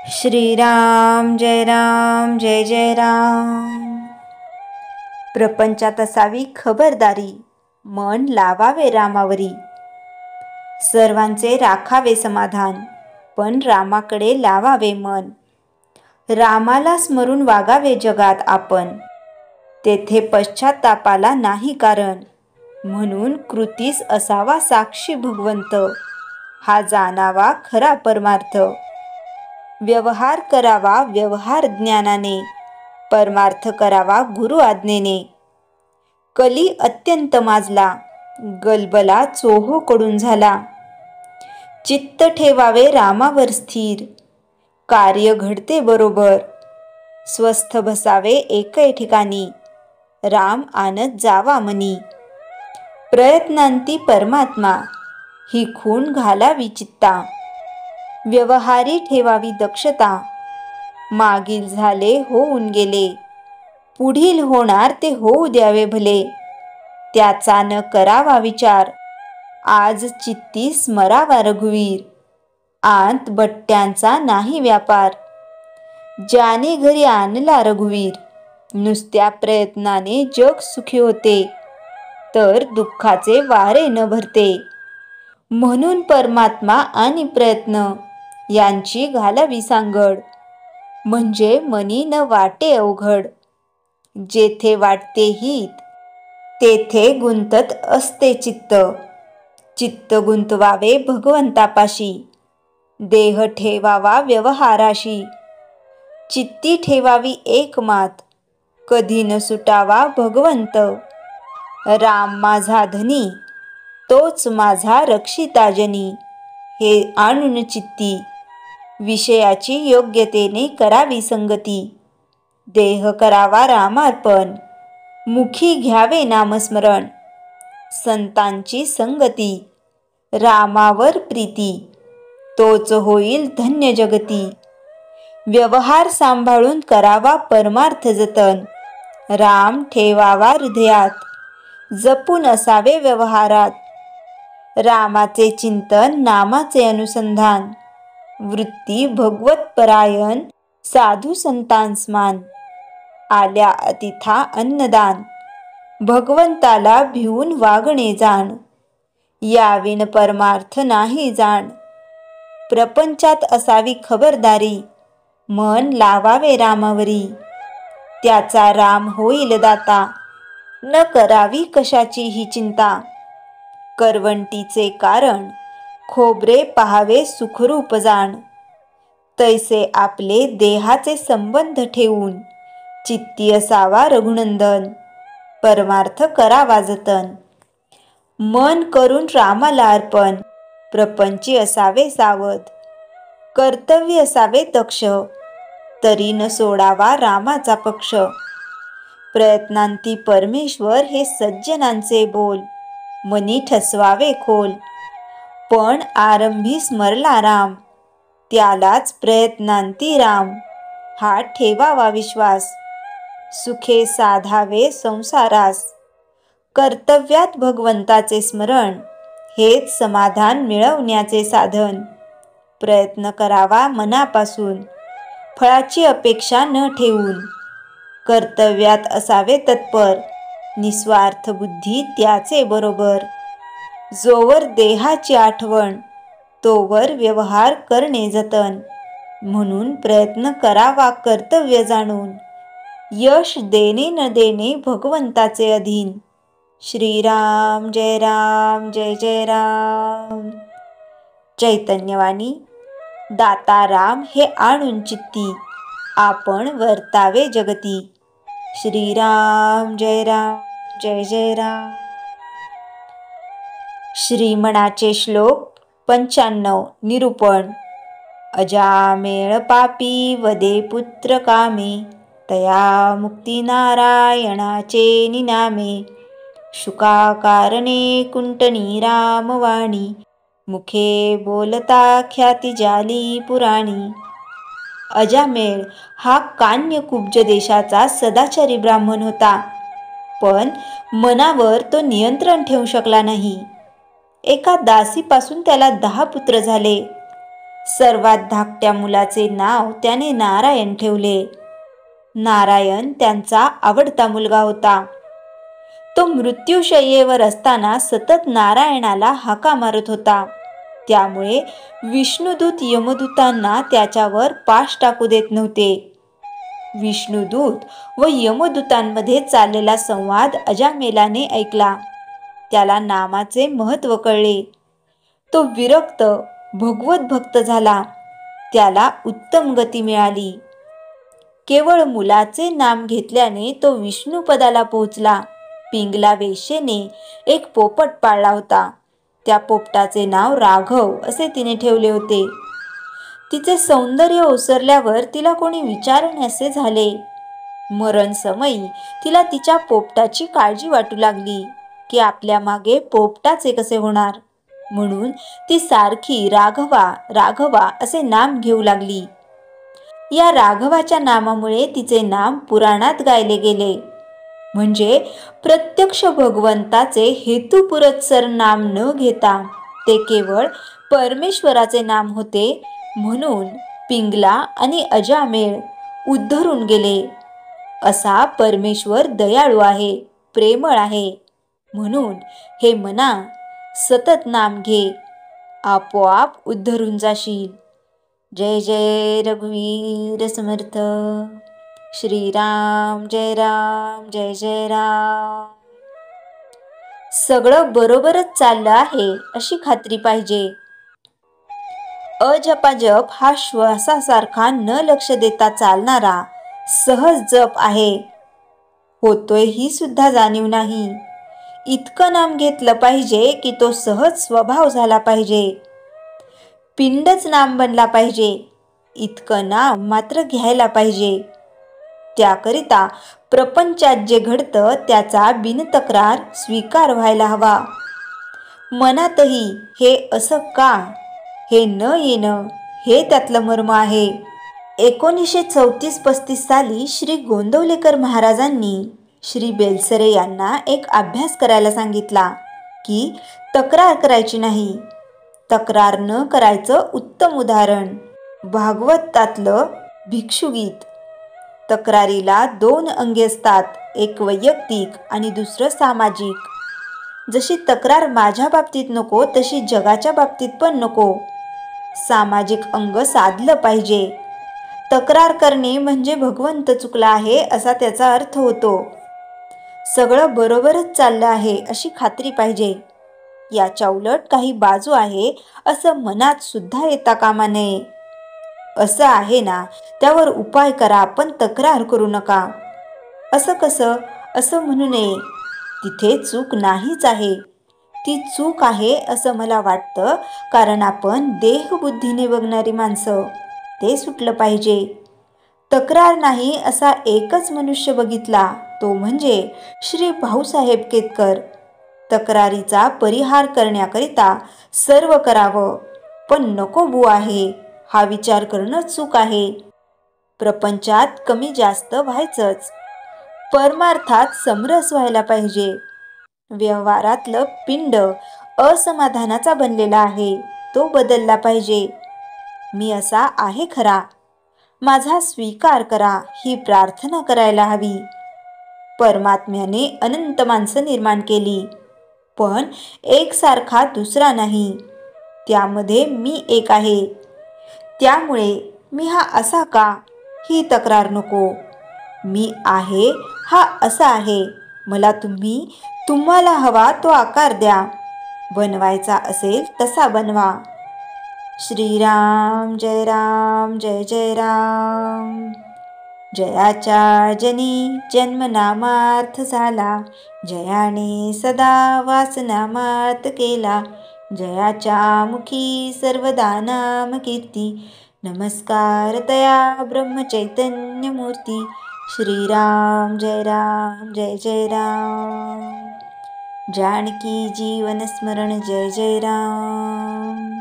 श्रीराम जय जय राम। प्रपंचात असावी खबरदारी, मन लावावे रामावरी। सर्वांचे राखावे समाधान, पण रामाकडे लावावे मन। रामाला स्मरून वागावे जगात आपण, तेथे पश्चातापाला नाही कारण। म्हणून कृतीस असावा साक्षी भगवंत, हा जाणावा खरा परमार्थ। व्यवहार करावा व्यवहार ज्ञानाने, परमार्थ करावा गुरु आज्ञेने। कली अत्यंत माजला, गलबला चोहोकडून झाला। चित्त ठेवावे रामावर स्थिर, कार्य घडते बरोबर। स्वस्थ बसावे एकै ठिकाणी, राम आणत जावा मनी। प्रयत्नांती परमात्मा, ही खूण घालावी चित्ता। व्यवहारी ठेवावी दक्षता, मागील झाले होऊन गेले, पुढील होणार ते होऊ द्यावे भले। त्याचा न करावा विचार, आज चित्ती स्मरावा रघुवीर। आंत बट्ट्यांचा नाही व्यापार, ज्याने घरी आणला रघुवीर। नुसत्या प्रयत्नाने जग सुखी होते, तर दुःखाचे वारे न भरते। म्हणून परमात्मा आणि प्रयत्न, यांची घालावी सांगड। म्हणजे मनी न वाटे अवघड, जेथे वाटते हित, तेथे गुंतत असते चित्त। चित्त गुंतवावे भगवंतापाशी, देह ठेवावा व्यवहाराशी। चित्ती ठेवावी एक मात, कधी न सुटावा भगवंत। राम माझा धनी, तोच माझा रक्षिताजनी। हे आणून चित्ती, विषयाची योग्यतेने करावी संगती। देह करावा रामार्पण, मुखी घ्यावे नामस्मरण। संतांची संगती, रामावर प्रीती, तोच होईल धन्य जगती। व्यवहार सांभाळून करावा परमार्थ जतन, राम ठेवावा हृदयात, जपून असावे व्यवहारात। रामाचे चिंतन नामाचे अनुसंधान, वृत्ती भगवत परायण, साधू संतांसमान। आल्या अतिथा अन्नदान, भगवंताला भिवून वागणे जाण। याविन परमार्थ नाही जाण, प्रपंचात असावी खबरदारी। मन लावावे रामावरी, त्याचा राम होईल दाता। न करावी कशाची ही चिंता, करवंटीचे कारण, खोबरे पहावे सुखरूप जाण। तैसे आपले देहाचे संबंध ठेवून, चित्ती असावा रघुनंदन। परमार्थ करावा जतन, मन करून रामाला अर्पण। प्रपंची असावे सावध, कर्तव्य असावे दक्ष, तरी न सोडावा रामाचा पक्ष। प्रयत्नांती परमेश्वर, हे सज्जनांचे बोल। मनी ठसवावे खोल, पण आरंभी स्मरला राम। त्यालाच प्रयत्नांती राम, हा ठेवावा विश्वास। सुखे साधावे संसारास, कर्तव्यात भगवंताचे स्मरण। हेच समाधान मिळवण्याचे साधन। प्रयत्न करावा मनापासून, फळाची अपेक्षा न ठेवून। कर्तव्यात असावे तत्पर, निस्वार्थ बुद्धी त्याचे बरोबर। जोवर देहाची आठवण, तोवर व्यवहार करणे जतन। म्हणून प्रयत्न करावा कर्तव्य जाणून, यश देणे न देणे भगवंताचे अधीन। श्रीराम जय जय राम। चैतन्यवाणी। दाता राम हे आणून चित्ती, आपण वर्तावे जगती। श्रीराम जय जय राम। श्रीमणाचे श्लोक 95 निरूपण। अजामेळ पापी वदे पुत्र कामे, तया मुक्ती नारायणाचे निनामे। शुका कारणे कुंटनी रामवाणी, मुखे बोलता ख्याती जाली पुराणी। अजामेळ हा कान्यकुब्ज देशाचा सदाचारी ब्राह्मण होता, पण मनावर तो नियंत्रण ठेवू शकला नाही। एका दासीपासून त्याला 10 पुत्र झाले। सर्वात धाकट्या मुलाचे नाव त्याने नारायण ठेवले. नारायण त्यांचा आवडता मुलगा होता. तो मृत्यूशय्येवर असताना सतत नारायणाला हाका मारत होता. त्यामुळे विष्णुदूत यमदूतांना त्याच्यावर पाश टाकू देत नव्हते. विष्णुदूत व यमदूतांमध्ये चाललेला संवाद अजामेलाने ऐकला. त्याला नामाचे महत्त्व कळले. तो विरक्त भगवत भक्त झाला. त्याला उत्तम गती मिळाली. केवळ मुलाचे नाम घेतल्याने तो विष्णुपदाला पोहोचला. पिंगला वेश्येने एक पोपट पाळला होता. त्या पोपटाचे नाव राघव असे तिने ठेवले होते. तिचे सौंदर्य ओसरल्यावर तिला कोणी विचारण्यासे झाले. मरणसमयी तिला तिच्या पोपटाची काळजी वाटू लागली की आपल्या मागे पोपटाचे कसे होणार, म्हणून ती सारखी राघवा राघवा असे नाम घेऊ लागली. या राघवाच्या नामामुळे तिचे नाम पुराणात गायले गेले. म्हणजे प्रत्यक्ष भगवंताचे हेतुपुरस्सर नाम न घेता ते केवळ परमेश्वराचे नाम होते. म्हणून पिंगला आणि अजामेळ उद्धरून गेले. असा परमेश्वर दयाळू आहे, प्रेमळ आहे. म्हणून हे मना, सतत नाम घे, आपोआप उद्धरून जाशील. जय जय रघुवीर समर्थ. श्रीराम जय राम जय जय राम. सगळं बरोबरच चाललं आहे अशी खात्री पाहिजे. अजपाजप हा श्वासासारखा न लक्ष देता चालणारा सहज जप आहे. होतोय ही सुद्धा जाणीव नाही. इतकं नाम घेतलं पाहिजे की तो सहज स्वभाव झाला पाहिजे. पिंडच नाम बनला पाहिजे. इतकं नाम मात्र घ्यायला पाहिजे. त्याकरिता प्रपंचात जे घडतं त्याचा बिनतक्रार स्वीकार व्हायला हवा. मनातही हे असं का, हे न येणं, हे त्यातलं मर्म आहे. 1934-35 साली श्री गोंदवलेकर महाराजांनी श्री बेलसरे यांना एक अभ्यास करायला सांगितला की तक्रार करायची नाही. तक्रार न करायचं उत्तम उदाहरण भागवतातलं भिक्षुगीत. तक्रारीला 2 अंगे असतात, एक वैयक्तिक आणि दुसरं सामाजिक. जशी तक्रार माझ्या बाबतीत नको तशी जगाच्या बाबतीत पण नको. सामाजिक अंग साधलं पाहिजे. तक्रार करणे म्हणजे भगवंत चुकला आहे असा त्याचा अर्थ होतो. सगळं बरोबरच चाललं आहे अशी खात्री पाहिजे. याच्या उलट काही बाजू आहे असं मनात सुद्धा येता कामा नये. असं आहे ना, त्यावर उपाय करा, पण तक्रार करू नका. असं कसं, असं म्हणू नये. तिथे चूक नाहीच आहे. ती चूक आहे असं मला वाटतं, कारण आपण देहबुद्धीने बघणारी माणसं. ते सुटलं पाहिजे. तक्रार नाही असा एकच मनुष्य बघितला, तो म्हणजे श्री भाऊसाहेब केतकर. तक्रारीचा परिहार करण्याकरिता सर्व करावं, पण नको बुवा आहे हा विचार करणं चूक आहे. प्रपंचात कमी जास्त व्हायचंच, परमार्थात समरस व्हायला पाहिजे. व्यवहारातलं पिंड असमाधानाचा बनलेला आहे, तो बदलला पाहिजे. मी असा आहे खरा, माझा स्वीकार करा ही प्रार्थना करायला हवी. परमात्म्याने अनंत माणसं निर्माण केली, पण एकसारखा दुसरा नाही. त्यामध्ये मी एक आहे. त्यामुळे मी हा असा का, ही तक्रार नको. मी आहे हा असा आहे. मला तुम्हाला हवा तो आकार द्या. बनवायचा असेल तसा बनवा. श्रीराम जय राम जय जय राम. जयाच्या जनी जन्मनामार्थ झाला, जयाने सदा वासनामार्थ केला. जयाच्या मुखी सर्वदा नाम कीर्ती, नमस्कार तया ब्रह्मचैतन्य मूर्ती. श्रीराम जय राम जय जय राम. जानकी जीवन स्मरण जय जय राम.